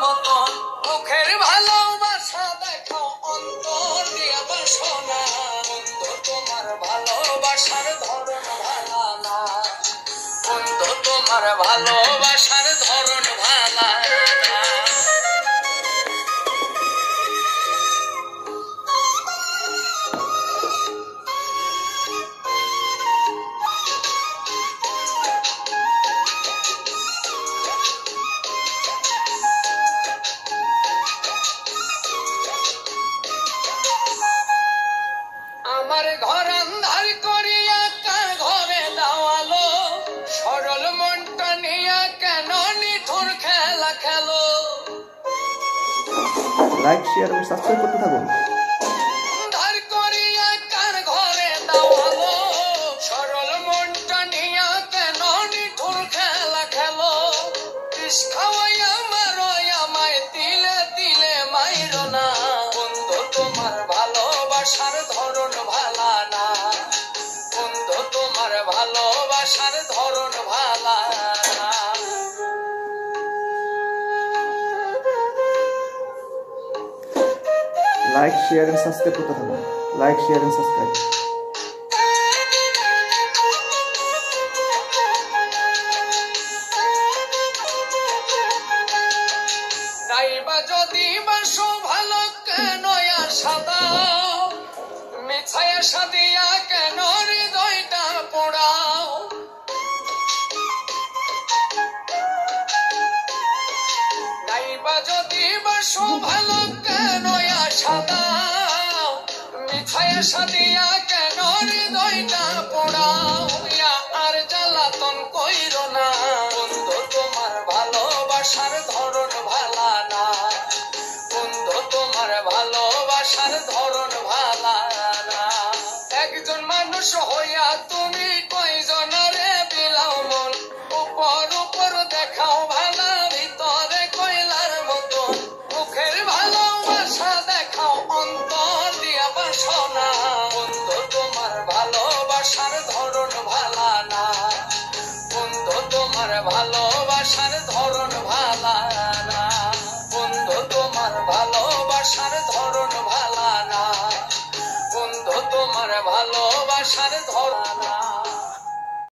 মতন মুখের ভালোবাসা দেখাও অন্তর দিয়া বাসো না বন্ধু তোমার ভালোবাসার ধরন ভালা না বন্ধু তোমার ভালোবাসার ধরন ভালা না আমার ঘর আন্ধার করিয়া কার ঘরে দাওয়ালো সরল মনটা নিয়া কেন নিঠুর খেলা খেলো লাইক শেয়ার এবং সাবস্ক্রাইব করতে থাকুন আন্ধার করিয়া কার ঘরে দাওয়ালো সরল মনটা নিয়া কেন নিঠুর খেলা খেলো বিষ খাওয়াইয়া মারো আমায় তিলে তিলে মাইরো না বন্ধু তোমার ভালোবাসার ধরন ভালা না বন্ধু তোমার ভালোবাসার ধরন ভালা না লাইক শেয়ার এবং সাবস্ক্রাইব করতে থাকুন লাইক শেয়ার এবং সাবস্ক্রাইব নাইবা যদি বাসো ভালো কেন আশা দাও মিছায় আশা দিয়া কেন হৃদয়টা পোড়াও নাইবা যদি বাসো ভালো কেন আশা দাও মিছায় আশা দিয়া কেন হৃদয়টা পোড়াও আর জ্বালাতন কইরো না বন্ধু তোমার ভালোবাসার ধরন ভালা না বন্ধু তোমার ভালোবাসার ধরন ভালা না একজন মানুষ হইয়া তুমি কয়জনরে বিলাও মন উপর উপর দেখাও ভালা ভিতরে কয়লার মতন মুখের ভালোবাসা দেখাও অন্তর দিয়া বাসো না বন্ধু তোমার ভালোবাসার ধরন ভালা না বন্ধু তোমার ভালোবাসার ধরন ভালা না বন্ধু তোমার ভালোবাসার ধরন ভালা না বন্ধু তোমার ভালোবাসার ধরন না